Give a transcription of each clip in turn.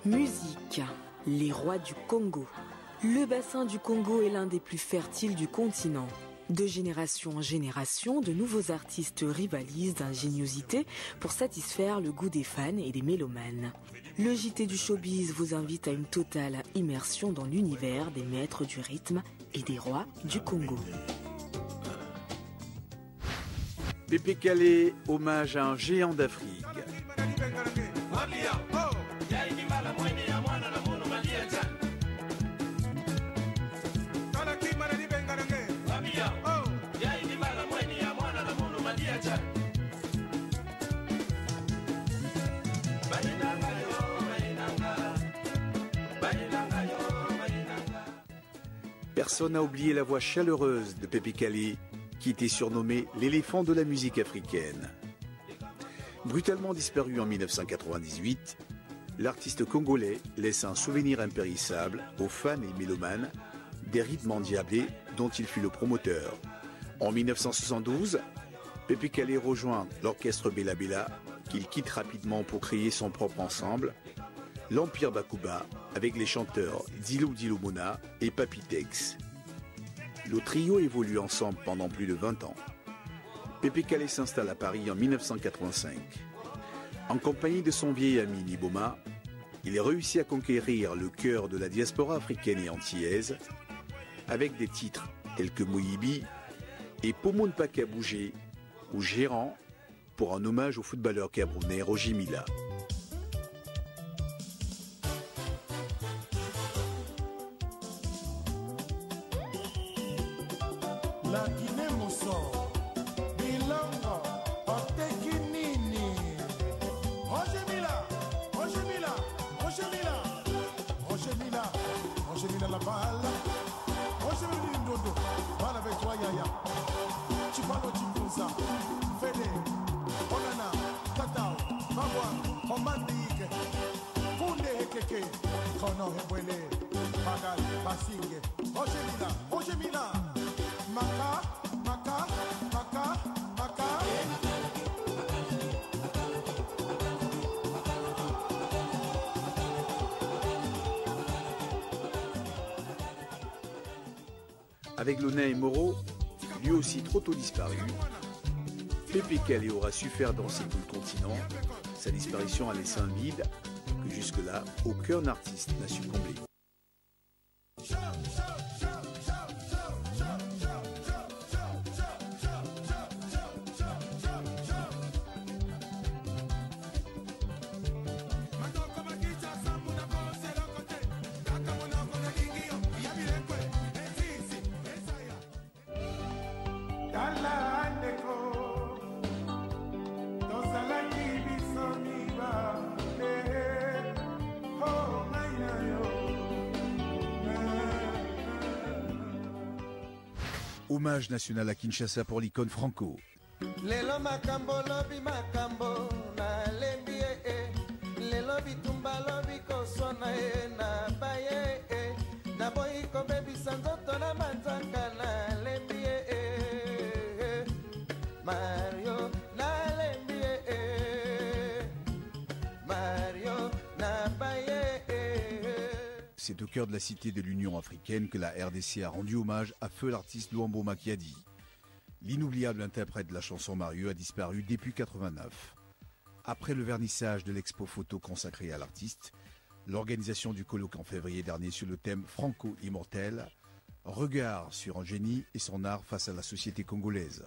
Musique, les rois du Congo. Le bassin du Congo est l'un des plus fertiles du continent. De génération en génération, de nouveaux artistes rivalisent d'ingéniosité pour satisfaire le goût des fans et des mélomanes. Le JT du showbiz vous invite à une totale immersion dans l'univers des maîtres du rythme et des rois du Congo. Pépé Calé, hommage à un géant d'Afrique. Personne n'a oublié la voix chaleureuse de Pépé Calé, qui était surnommé l'éléphant de la musique africaine. Brutalement disparu en 1998, l'artiste congolais laisse un souvenir impérissable aux fans et mélomanes des rythmes endiablés dont il fut le promoteur. En 1972, Pépé Calé rejoint l'orchestre Bella Bella, qu'il quitte rapidement pour créer son propre ensemble, l'Empire Bakuba, avec les chanteurs Dilou Dilou Mona et Papy Tex. Le trio évolue ensemble pendant plus de 20 ans. Pépé Calé s'installe à Paris en 1985. En compagnie de son vieil ami Niboma, il réussit à conquérir le cœur de la diaspora africaine et antillaise avec des titres tels que Moyibi et Pomone Paka Bougé ou Gérant pour un hommage au footballeur camerounais Roger Mila. La Guinée Mousson, Bilongo, Otekinini, Roger Mila, Roger Mila, Roger Mila, Roger Mila, Roger Mila la balle, Roger Mila Ndodo, balle avec toi Yaya, Chipalo Chikunza, Fede, Onana, Tatao, Mawa, Omandike, Funde Hekeke, Kono Hebwele, Pagal, Basinge, Roger Mila, Roger Mila. Maka, Maka, Maka, Maka. Avec Lona et Moreau, lui aussi trop tôt disparu, Pépé Calé aura su faire danser tout le continent. Sa disparition a laissé un vide que jusque-là, aucun artiste n'a su combler. Hommage national à Kinshasa pour l'icône Franco. Lelo makambo lobi makambo na lembi lelo bitumba lobi kosona na baye na boyi ko bebi sanzoto na manzaka na lembi Mario na lembi Mario na baye. C'est au cœur de la cité de l'Union africaine que la RDC a rendu hommage à feu l'artiste Luambo Makiadi. L'inoubliable interprète de la chanson Mario a disparu depuis 1989. Après le vernissage de l'expo photo consacrée à l'artiste, l'organisation du colloque en février dernier sur le thème Franco immortel, regard sur un génie et son art face à la société congolaise.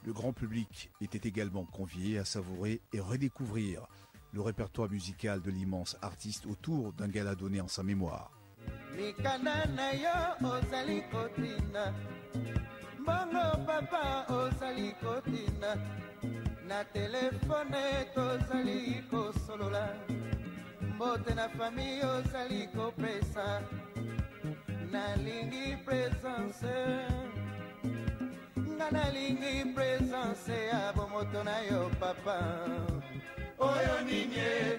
Le grand public était également convié à savourer et redécouvrir le répertoire musical de l'immense artiste autour d'un gala donné en sa mémoire. Bongo papa ozali kotina na telefone tozali kosolola mbote na famille ozali kopesa nalingi presence nga nalingi presence ya bomoto na yo papa oyo ninye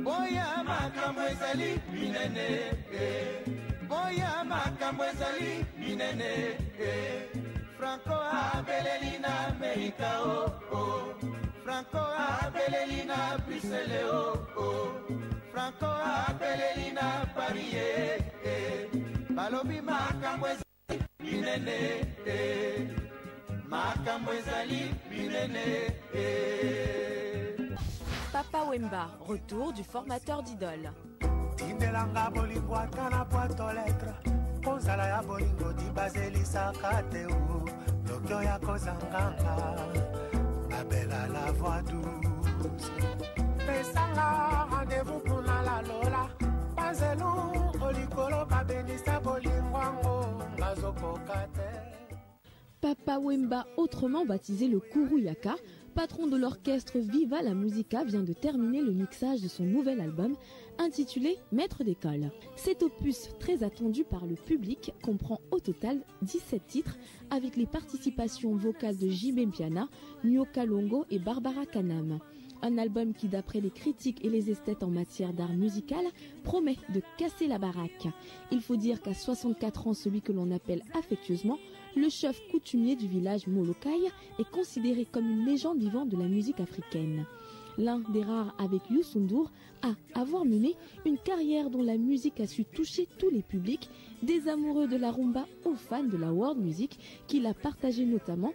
boya makambo ezali minene boya makambo ezali minene Franco abeleli na Amerika Franco Abelelina Briseleo, Franco Abelelina Parie, Balobi Makamwezali Binene, Makamwezali Binene. Papa Wemba, retour du formateur d'Idole. Tindelanga bolingo atana boîte lettre, kozala ya bolingo dibazelisaka te o, lokyo ya kozanganga, babela la voix douce. Pesanga rendez-vous pour la lola, bazelu olikolo babenisa bolingo ango, bazokoka te. Papa Wemba, autrement baptisé le Kuruyaka, patron de l'orchestre Viva la Musica, vient de terminer le mixage de son nouvel album intitulé Maître d'école. Cet opus, très attendu par le public, comprend au total 17 titres avec les participations vocales de Jibé Mpiana, Nyoka Longo et Barbara Kanam. Un album qui, d'après les critiques et les esthètes en matière d'art musical, promet de casser la baraque. Il faut dire qu'à 64 ans, celui que l'on appelle affectueusement le chef coutumier du village Molokai est considéré comme une légende vivante de la musique africaine. L'un des rares avec Youssou N'Dour à avoir mené une carrière dont la musique a su toucher tous les publics, des amoureux de la rumba aux fans de la world music, qu'il a partagé notamment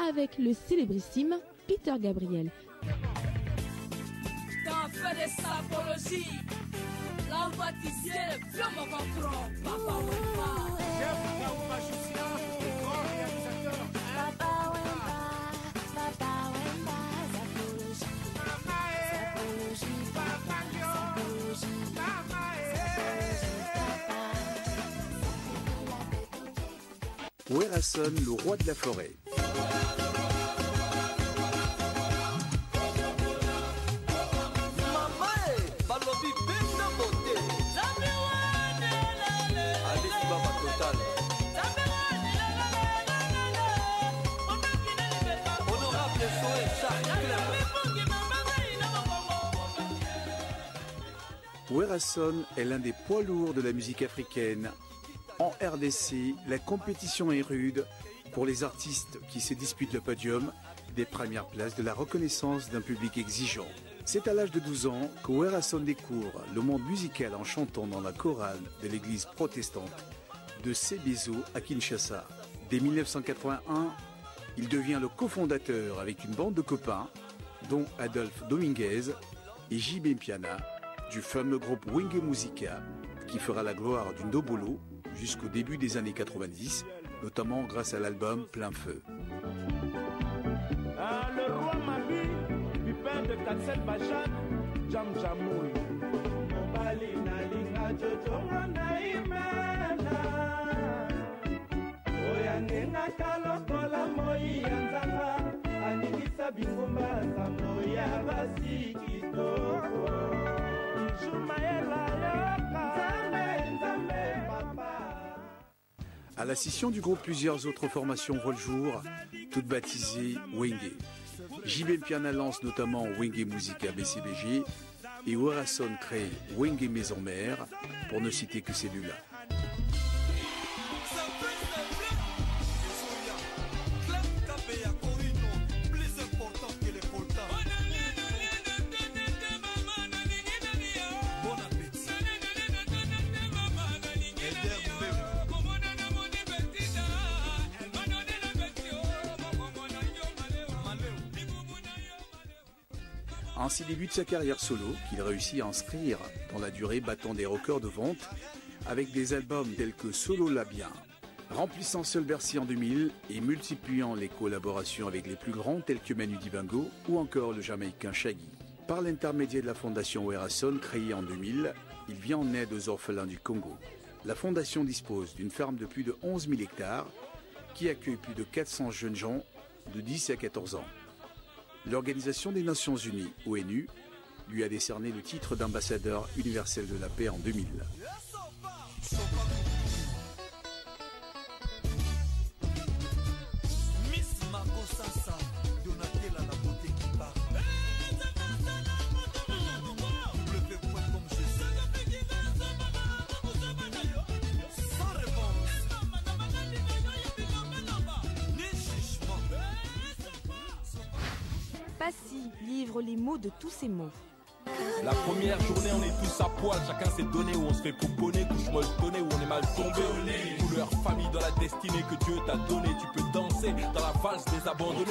avec le célébrissime Peter Gabriel. T'as fait des sapologies, l'envoie-t-il, viens mon patron, Papa Wemba. Werason, le roi de la forêt. Werason est l'un des poids lourds de la musique africaine. En RDC, la compétition est rude pour les artistes qui se disputent le podium des premières places de la reconnaissance d'un public exigeant. C'est à l'âge de 12 ans que Werason découvre le monde musical en chantant dans la chorale de l'église protestante de Sébezo à Kinshasa. Dès 1981, il devient le cofondateur avec une bande de copains, dont Adolphe Dominguez et Jibé Mpiana, du fameux groupe Wenge Musica, qui fera la gloire du Ndobolo jusqu'au début des années 90, notamment grâce à l'album Plein Feu. Le roi Mabi, Pipin de Katsel Bachan, Jam Jamoul. Mobali Nalinga Jojo Naimana. Oyanenga Kalokola Moi Yanzanga, Anikisa Bingumba Samoya Basikito. À la scission du groupe, plusieurs autres formations voient le jour, toutes baptisées Wenge. Jibé Mpiana lance notamment Wenge Musica BCBG et Werason crée Wenge Maison Mère, pour ne citer que celui-là. Ainsi débute sa carrière solo, qu'il réussit à inscrire dans la durée, battant des records de vente avec des albums tels que Solo La Bien, remplissant Seul Bercy en 2000 et multipliant les collaborations avec les plus grands tels que Manu Dibango ou encore le Jamaïcain Shaggy. Par l'intermédiaire de la fondation Werason créée en 2000, il vient en aide aux orphelins du Congo. La fondation dispose d'une ferme de plus de 11 000 hectares qui accueille plus de 400 jeunes gens de 10 à 14 ans. L'Organisation des Nations Unies, ONU, lui a décerné le titre d'ambassadeur universel de la paix en 2000. Passy, livre les mots de tous ces mots. La première journée, on est tous à poil, chacun s'est donné, où on se fait pouponner, couche molletonnée, où on est mal tombé. Couleur famille dans la destinée que Dieu t'a donnée. Tu peux danser dans la valse des abandonnés.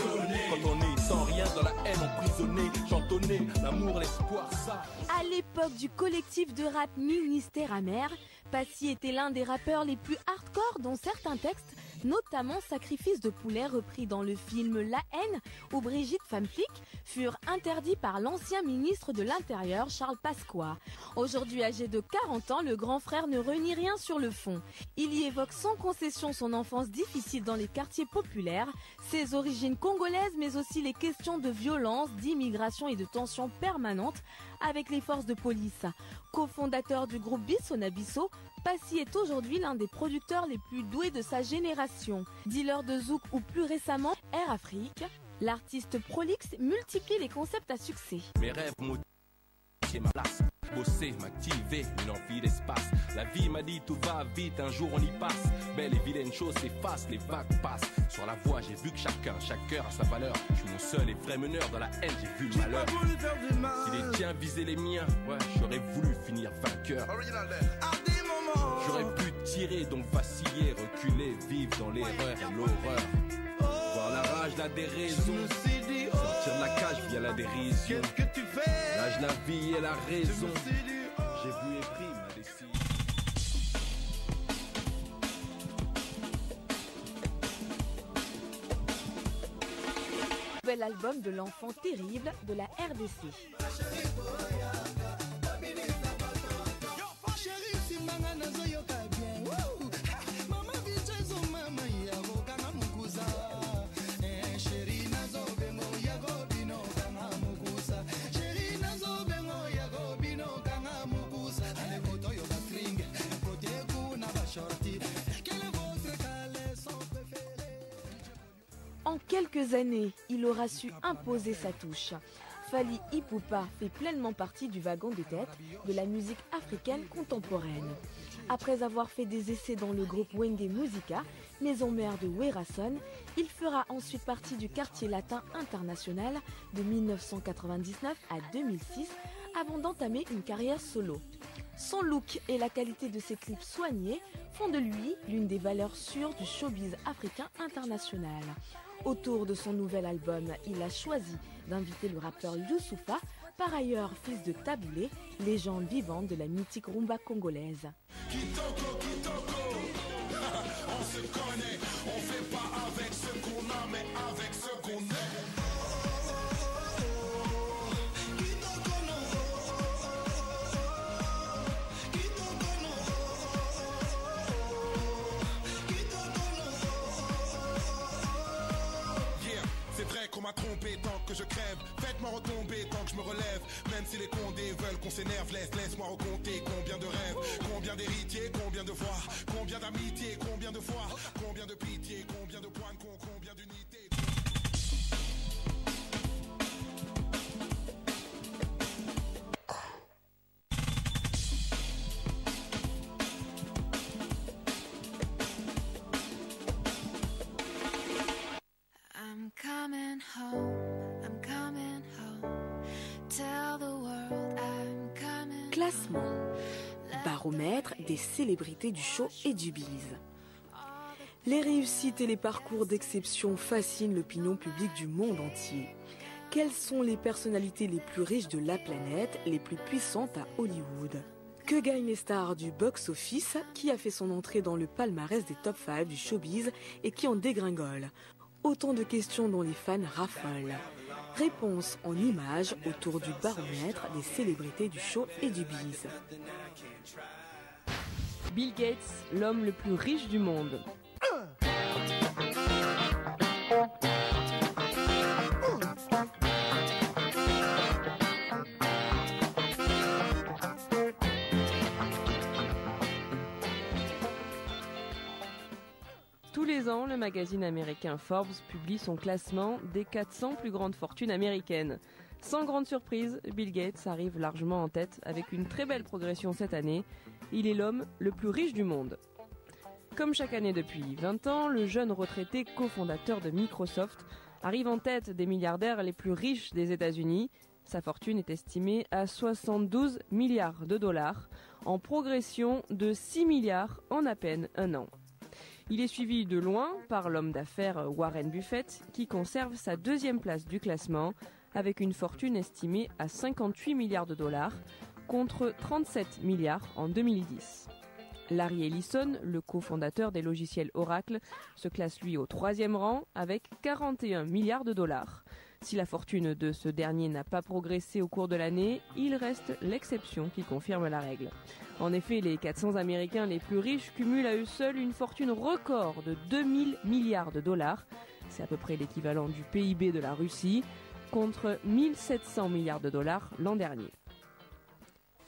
Quand on est sans rien, dans la haine emprisonné, chantonner, l'amour, l'espoir, ça. À l'époque du collectif de rap Ministère Amer, Passy était l'un des rappeurs les plus hardcore dont certains textes, notamment Sacrifice de poulet repris dans le film La haine ou Brigitte femme flic, furent interdits par l'ancien ministre de l'Intérieur Charles Pasqua. Aujourd'hui âgé de 40 ans, le grand frère ne renie rien sur le fond. Il y évoque sans concession son enfance difficile dans les quartiers populaires, ses origines congolaises mais aussi les questions de violence, d'immigration et de tensions permanentes avec les forces de police. Co-fondateur du groupe Bissonabisso, Passy est aujourd'hui l'un des producteurs les plus doués de sa génération. Dealer de zouk ou plus récemment Air Afrique, l'artiste prolixe multiplie les concepts à succès. Mes rêves c'est ma place, bosser, m'activer, une envie d'espace. La vie m'a dit tout va vite, un jour on y passe. Belle et vilaine chose s'efface, les vagues passent. Sur la voie j'ai vu que chaque cœur a sa valeur. Je suis mon seul et vrai meneur, dans la haine j'ai vu le malheur. Si les tiens visaient les miens, ouais, j'aurais voulu finir vainqueur. J'aurais pu tirer, donc vaciller, reculer, vivre dans l'erreur et l'horreur. Voir la rage, la déraison, sortir de la cage via la dérision. L'âge, la vie et la raison. J'ai vu et pris ma décision. Nouvel album de l'enfant terrible de la RDC. En quelques années, il aura su imposer sa touche. Fally Ipupa fait pleinement partie du wagon de tête de la musique africaine contemporaine. Après avoir fait des essais dans le groupe Wenge Musica, maison mère de Werason, il fera ensuite partie du quartier latin international de 1999 à 2006 avant d'entamer une carrière solo. Son look et la qualité de ses clips soignés font de lui l'une des valeurs sûres du showbiz africain international. Autour de son nouvel album, il a choisi d'inviter le rappeur Youssoupha, par ailleurs fils de Taboulé, légende vivante de la mythique rumba congolaise. Kitoko, on se connaît, on fait pas avec ce qu'on a, mais avec ce qu'on est. Qu'on m'a trompé tant que je crève. Faites-moi retomber tant que je me relève. Même si les condés veulent qu'on s'énerve, laisse-moi recompter combien de rêves, combien d'héritiers, combien de voix, combien d'amitié, combien de foi, combien de pitié, combien de points, combien d'unités. Classement. Baromètre des célébrités du show et du bise. Les réussites et les parcours d'exception fascinent l'opinion publique du monde entier. Quelles sont les personnalités les plus riches de la planète, les plus puissantes à Hollywood? Que gagnent les stars du box-office, qui a fait son entrée dans le palmarès des top 5 du showbiz et qui en dégringole? Autant de questions dont les fans raffolent. Réponse en images autour du baromètre des célébrités du show et du bise. Bill Gates, l'homme le plus riche du monde. Tous les ans, le magazine américain Forbes publie son classement des 400 plus grandes fortunes américaines. Sans grande surprise, Bill Gates arrive largement en tête avec une très belle progression cette année. Il est l'homme le plus riche du monde. Comme chaque année depuis 20 ans, le jeune retraité cofondateur de Microsoft arrive en tête des milliardaires les plus riches des États-Unis. Sa fortune est estimée à 72 milliards de dollars, en progression de 6 milliards en à peine un an. Il est suivi de loin par l'homme d'affaires Warren Buffett, qui conserve sa deuxième place du classement, avec une fortune estimée à 58 milliards de dollars, contre 37 milliards en 2010. Larry Ellison, le cofondateur des logiciels Oracle, se classe lui au troisième rang avec 41 milliards de dollars. Si la fortune de ce dernier n'a pas progressé au cours de l'année, il reste l'exception qui confirme la règle. En effet, les 400 Américains les plus riches cumulent à eux seuls une fortune record de 2000 milliards de dollars. C'est à peu près l'équivalent du PIB de la Russie, contre 1700 milliards de dollars l'an dernier.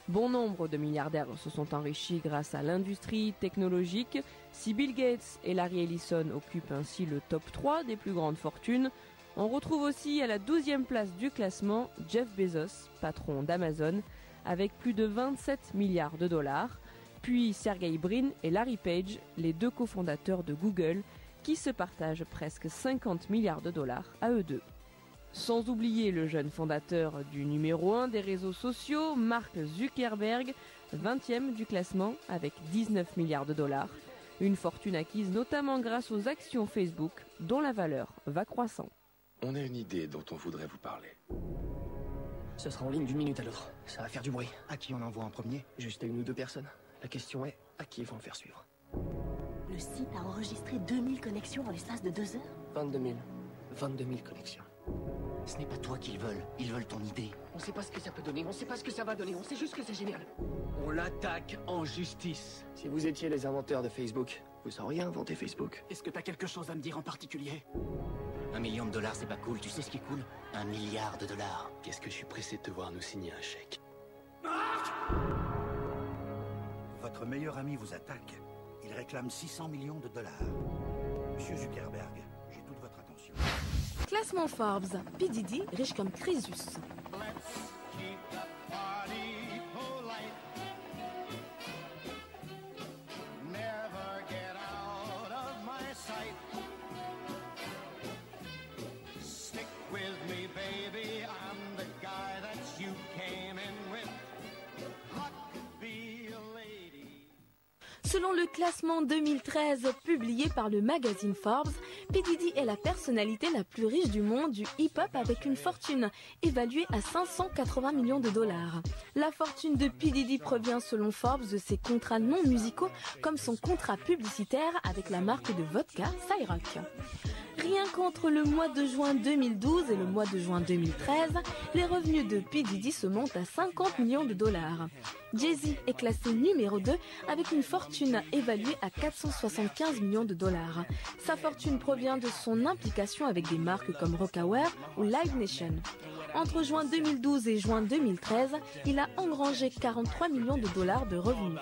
Bon nombre de milliardaires se sont enrichis grâce à l'industrie technologique. Si Bill Gates et Larry Ellison occupent ainsi le top 3 des plus grandes fortunes, on retrouve aussi à la 12e place du classement Jeff Bezos, patron d'Amazon, avec plus de 27 milliards de dollars, puis Sergey Brin et Larry Page, les deux cofondateurs de Google, qui se partagent presque 50 milliards de dollars à eux deux. Sans oublier le jeune fondateur du numéro 1 des réseaux sociaux, Mark Zuckerberg, 20e du classement avec 19 milliards de dollars, une fortune acquise notamment grâce aux actions Facebook dont la valeur va croissant. On a une idée dont on voudrait vous parler. Ce sera en ligne d'une minute à l'autre. Ça va faire du bruit. À qui on envoie en premier? Juste à une ou deux personnes. La question est, à qui ils vont le faire suivre? Le site a enregistré 2000 connexions en l'espace de 2 heures. 22 000. 22 000 connexions. Ce n'est pas toi qu'ils veulent ton idée. On sait pas ce que ça peut donner, on sait pas ce que ça va donner, on sait juste que c'est génial. On l'attaque en justice. Si vous étiez les inventeurs de Facebook, vous auriez inventé Facebook. Est-ce que t'as quelque chose à me dire en particulier? $1 million, c'est pas cool. Tu sais ce qui est cool? $1 milliard. Qu'est-ce que je suis pressé de te voir nous signer un chèque. Votre meilleur ami vous attaque. Il réclame 600 millions de dollars. Monsieur Zuckerberg, j'ai toute votre attention. Classement Forbes, P. Diddy, riche comme Crésus. Selon le classement 2013 publié par le magazine Forbes, P. Diddy est la personnalité la plus riche du monde du hip-hop avec une fortune évaluée à 580 millions de dollars. La fortune de P. Diddy provient selon Forbes de ses contrats non musicaux comme son contrat publicitaire avec la marque de vodka Ciroc. Rien qu'entre le mois de juin 2012 et le mois de juin 2013, les revenus de P. Diddy se montent à 50 millions de dollars. Jay-Z est classé numéro 2 avec une fortune évaluée à 475 millions de dollars. Sa fortune provient de son implication avec des marques comme Rocawear ou Live Nation. Entre juin 2012 et juin 2013, il a engrangé 43 millions de dollars de revenus.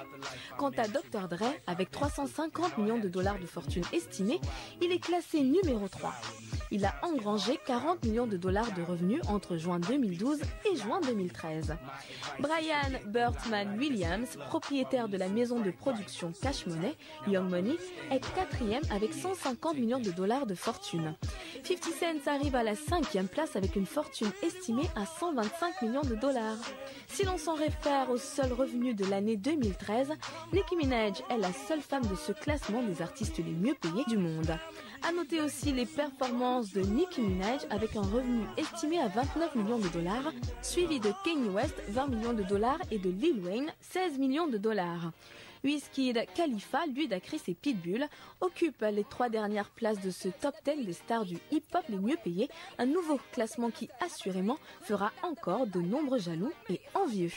Quant à Dr. Dre, avec 350 millions de dollars de fortune estimée, il est classé numéro 3. Il a engrangé 40 millions de dollars de revenus entre juin 2012 et juin 2013. Brian Burtman Williams, propriétaire de la maison de production Cash Money, Young Money, est 4e avec 150 millions de dollars de fortune. 50 Cent arrive à la 5e place avec une fortune estimée à 125 millions de dollars. Si l'on s'en réfère aux seuls revenus de l'année 2013, Nicki Minaj est la seule femme de ce classement des artistes les mieux payés du monde. À noter aussi les performances de Nicki Minaj avec un revenu estimé à 29 millions de dollars, suivi de Kanye West 20 millions de dollars et de Lil Wayne 16 millions de dollars. Wizkid, Khalifa, Ludacris et Pitbull occupent les 3 dernières places de ce top 10 des stars du hip-hop les mieux payés, un nouveau classement qui assurément fera encore de nombreux jaloux et envieux.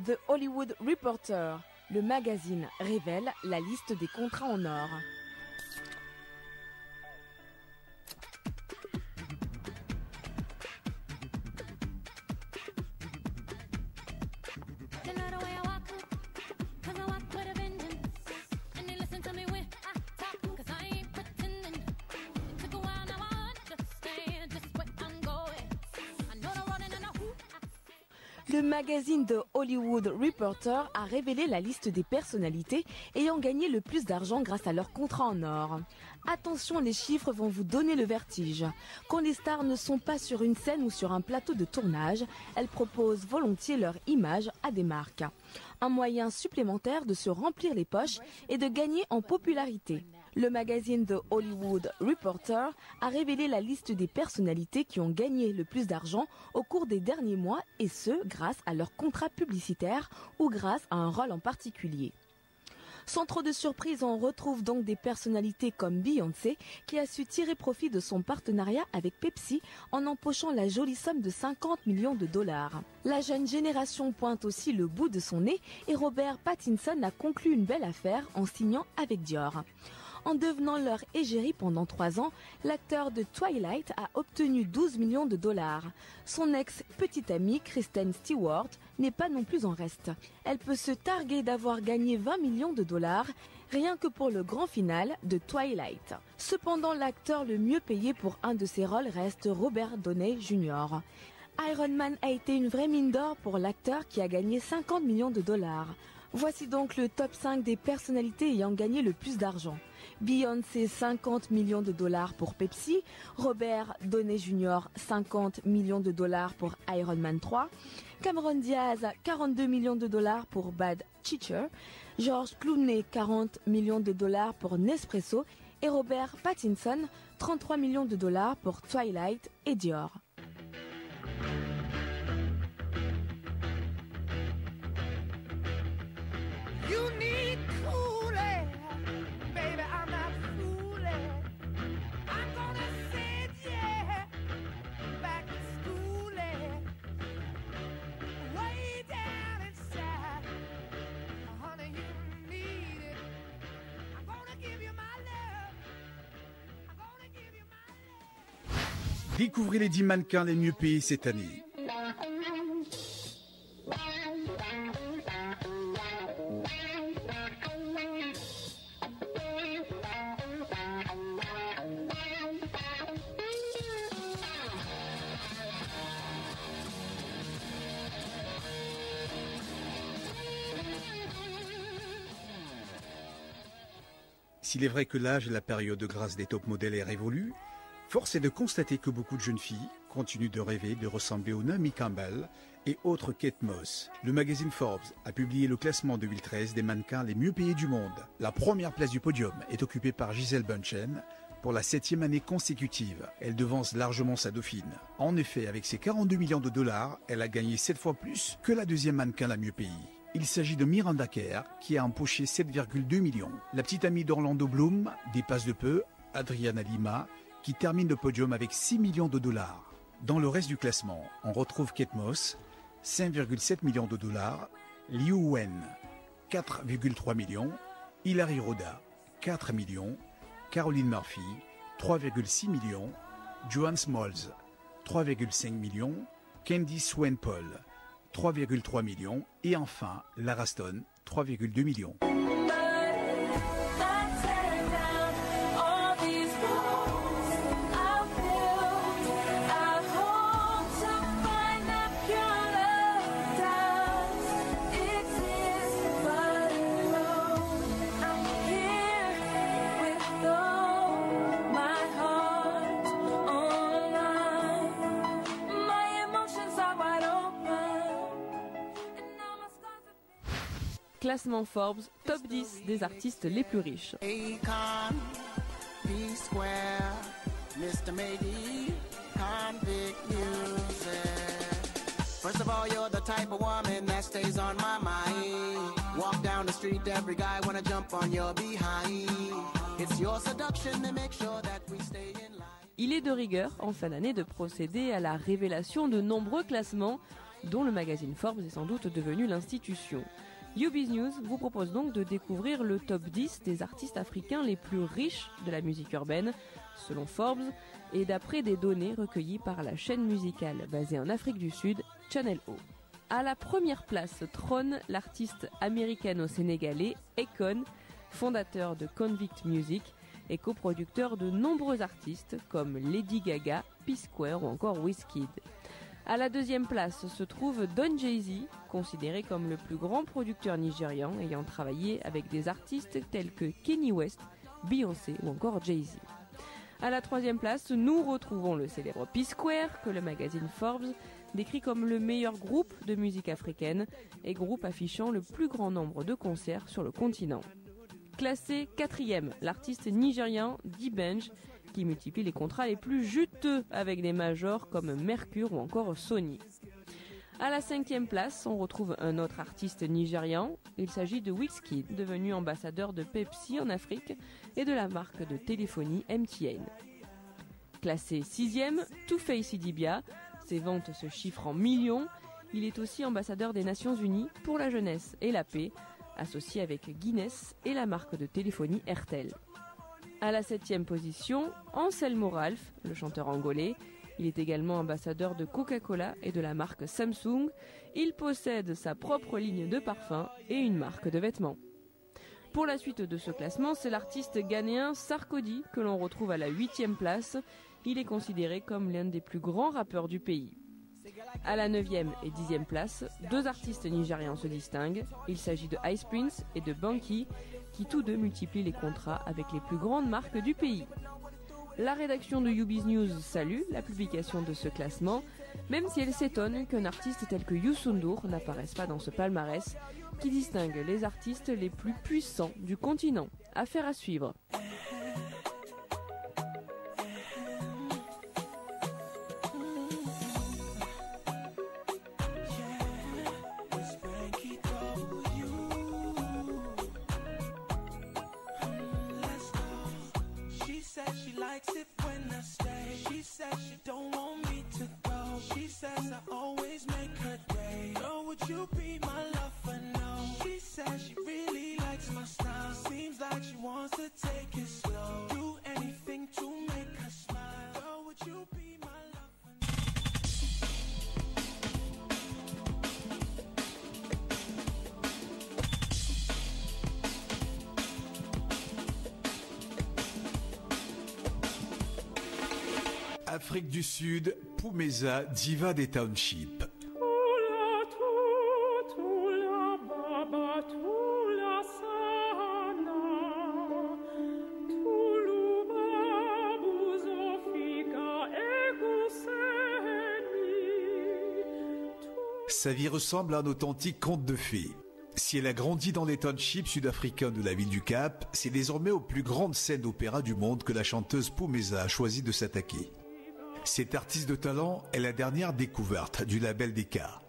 The Hollywood Reporter. Le magazine révèle la liste des contrats en or. Le magazine The Hollywood Reporter a révélé la liste des personnalités ayant gagné le plus d'argent grâce à leur contrat en or. Attention, les chiffres vont vous donner le vertige. Quand les stars ne sont pas sur une scène ou sur un plateau de tournage, elles proposent volontiers leur image à des marques. Un moyen supplémentaire de se remplir les poches et de gagner en popularité. Le magazine The Hollywood Reporter a révélé la liste des personnalités qui ont gagné le plus d'argent au cours des derniers mois, et ce, grâce à leur contrat publicitaire ou grâce à un rôle en particulier. Sans trop de surprise, on retrouve donc des personnalités comme Beyoncé qui a su tirer profit de son partenariat avec Pepsi en empochant la jolie somme de 50 millions de dollars. La jeune génération pointe aussi le bout de son nez et Robert Pattinson a conclu une belle affaire en signant avec Dior. En devenant leur égérie pendant 3 ans, l'acteur de Twilight a obtenu 12 millions de dollars. Son ex-petite amie, Kristen Stewart, n'est pas non plus en reste. Elle peut se targuer d'avoir gagné 20 millions de dollars rien que pour le grand final de Twilight. Cependant, l'acteur le mieux payé pour un de ses rôles reste Robert Downey Jr. Iron Man a été une vraie mine d'or pour l'acteur qui a gagné 50 millions de dollars. Voici donc le top 5 des personnalités ayant gagné le plus d'argent. Beyoncé, 50 millions de dollars pour Pepsi. Robert Downey Jr., 50 millions de dollars pour Iron Man 3. Cameron Diaz, 42 millions de dollars pour Bad Teacher. George Clooney, 40 millions de dollars pour Nespresso. Et Robert Pattinson, 33 millions de dollars pour Twilight et Dior. You need cooling, baby, I'm not fooling. I'm gonna send yeah, back to schooling. Way down inside, honey, you need it. I'm gonna give you my love. I'm gonna give you my love. Découvrez les 10 mannequins les mieux payés cette année. S'il est vrai que l'âge et la période de grâce des top modèles est révolue, force est de constater que beaucoup de jeunes filles continuent de rêver de ressembler aux Naomi Campbell et autres Kate Moss. Le magazine Forbes a publié le classement 2013 des mannequins les mieux payés du monde. La première place du podium est occupée par Gisele Bündchen pour la 7e année consécutive. Elle devance largement sa dauphine. En effet, avec ses 42 millions de dollars, elle a gagné 7 fois plus que la deuxième mannequin la mieux payée. Il s'agit de Miranda Kerr qui a empoché 7,2 millions. La petite amie d'Orlando Bloom dépasse de peu Adriana Lima qui termine le podium avec 6 millions de dollars. Dans le reste du classement, on retrouve Kate Moss, 5,7 millions de dollars, Liu Wen, 4,3 millions, Hilary Rhoda, 4 millions, Caroline Murphy, 3,6 millions, Joan Smalls, 3,5 millions, Candy Swain-Paul, 3,3 millions et enfin Lara Stone, 3,2 millions. Classement Forbes, top 10 des artistes les plus riches. Akon, P-Square, Mr. Maybe, Convict Music. First of all, you're the type of woman that stays on my mind. Walk down the street, every guy wanna jump on your behind. It's your seduction to make sure that we stay in line. Il est de rigueur, en fin d'année, de procéder à la révélation de nombreux classements dont le magazine Forbes est sans doute devenu l'institution. UB's News vous propose donc de découvrir le top 10 des artistes africains les plus riches de la musique urbaine, selon Forbes, et d'après des données recueillies par la chaîne musicale basée en Afrique du Sud, Channel O. À la première place trône l'artiste américano-sénégalais Akon, fondateur de Convict Music et coproducteur de nombreux artistes comme Lady Gaga, P-Square ou encore Wizkid. À la deuxième place se trouve Don Jay-Z, considéré comme le plus grand producteur nigérian ayant travaillé avec des artistes tels que Kanye West, Beyoncé ou encore Jay-Z. À la troisième place, nous retrouvons le célèbre P-Square que le magazine Forbes décrit comme le meilleur groupe de musique africaine et groupe affichant le plus grand nombre de concerts sur le continent. Classé 4e, l'artiste nigérian D'banj qui multiplie les contrats les plus juteux avec des majors comme Mercure ou encore Sony. À la 5e place, on retrouve un autre artiste nigérian. Il s'agit de Wizkid, devenu ambassadeur de Pepsi en Afrique et de la marque de téléphonie MTN. Classé 6e, Two-Face Idibia. Ses ventes se chiffrent en millions. Il est aussi ambassadeur des Nations Unies pour la jeunesse et la paix, associé avec Guinness et la marque de téléphonie Airtel. À la 7e position, Anselmo Ralph, le chanteur angolais. Il est également ambassadeur de Coca-Cola et de la marque Samsung. Il possède sa propre ligne de parfums et une marque de vêtements. Pour la suite de ce classement, c'est l'artiste ghanéen Sarkodie que l'on retrouve à la 8e place. Il est considéré comme l'un des plus grands rappeurs du pays. À la 9e et 10e place, deux artistes nigérians se distinguent. Il s'agit de Ice Prince et de Banky, qui tous deux multiplient les contrats avec les plus grandes marques du pays. La rédaction de UB's News salue la publication de ce classement, même si elle s'étonne qu'un artiste tel que Youssou N'Dour n'apparaisse pas dans ce palmarès, qui distingue les artistes les plus puissants du continent. Affaire à suivre. Afrique du Sud, Poumeza, diva des townships. Sa vie ressemble à un authentique conte de fées. Si elle a grandi dans les townships sud-africains de la ville du Cap, c'est désormais aux plus grandes scènes d'opéra du monde que la chanteuse Poumeza a choisi de s'attaquer. Cette artiste de talent est la dernière découverte du label Decca.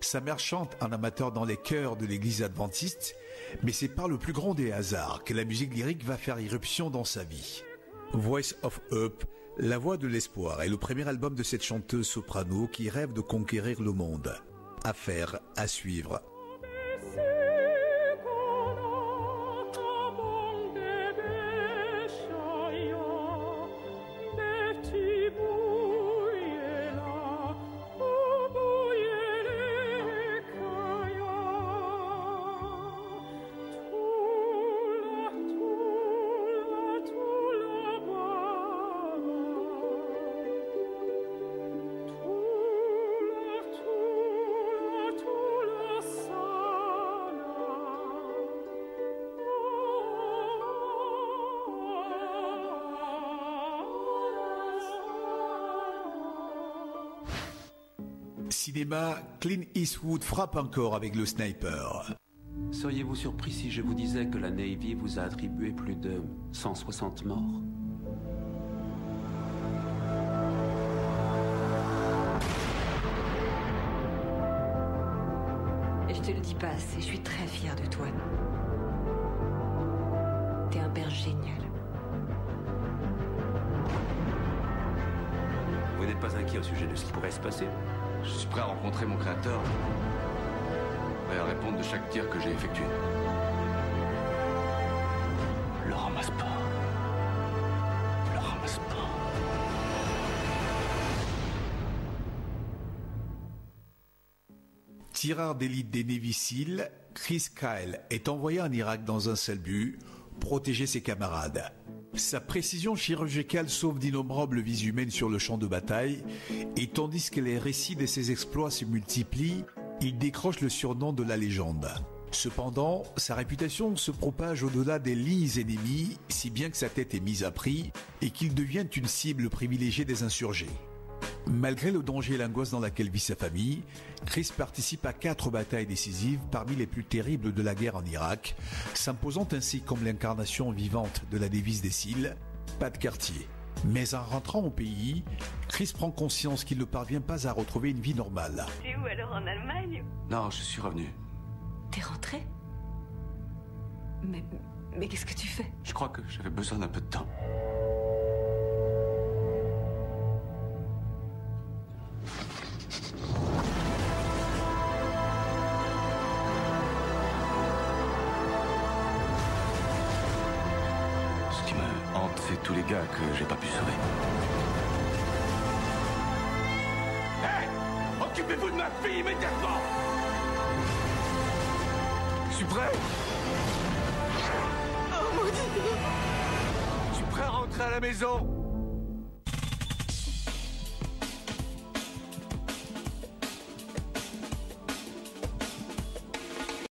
Sa mère chante un amateur dans les chœurs de l'église adventiste, mais c'est par le plus grand des hasards que la musique lyrique va faire irruption dans sa vie. Voice of Hope, la voix de l'espoir, est le premier album de cette chanteuse soprano qui rêve de conquérir le monde. Affaire à suivre. Cinéma, Clint Eastwood frappe encore avec le sniper. Seriez-vous surpris si je vous disais que la Navy vous a attribué plus de 160 morts? Et je te le dis pas assez, je suis très fière de toi. T'es un père génial. Vous n'êtes pas inquiet au sujet de ce qui pourrait se passer? Je suis prêt à rencontrer mon créateur. prêt à répondre de chaque tir que j'ai effectué. Le ramasse pas. Le ramasse pas. Tireur d'élite des Navy Seals, Chris Kyle est envoyé en Irak dans un seul but, protéger ses camarades. Sa précision chirurgicale sauve d'innombrables vies humaines sur le champ de bataille, et tandis que les récits de ses exploits se multiplient, il décroche le surnom de la légende. Cependant, sa réputation se propage au-delà des lignes ennemies, si bien que sa tête est mise à prix et qu'il devient une cible privilégiée des insurgés. Malgré le danger et l'angoisse dans laquelle vit sa famille, Chris participe à 4 batailles décisives parmi les plus terribles de la guerre en Irak, s'imposant ainsi comme l'incarnation vivante de la devise des Seals, pas de quartier. Mais en rentrant au pays, Chris prend conscience qu'il ne parvient pas à retrouver une vie normale. T'es où alors, en Allemagne? Non, je suis revenu. T'es rentré? Mais qu'est-ce que tu fais? Je crois que j'avais besoin d'un peu de temps. Ce qui me hante, c'est tous les gars que j'ai pas pu sauver. Hé! Occupez-vous de ma fille immédiatement! Je suis prêt! Oh mon Dieu! Je suis prêt à rentrer à la maison!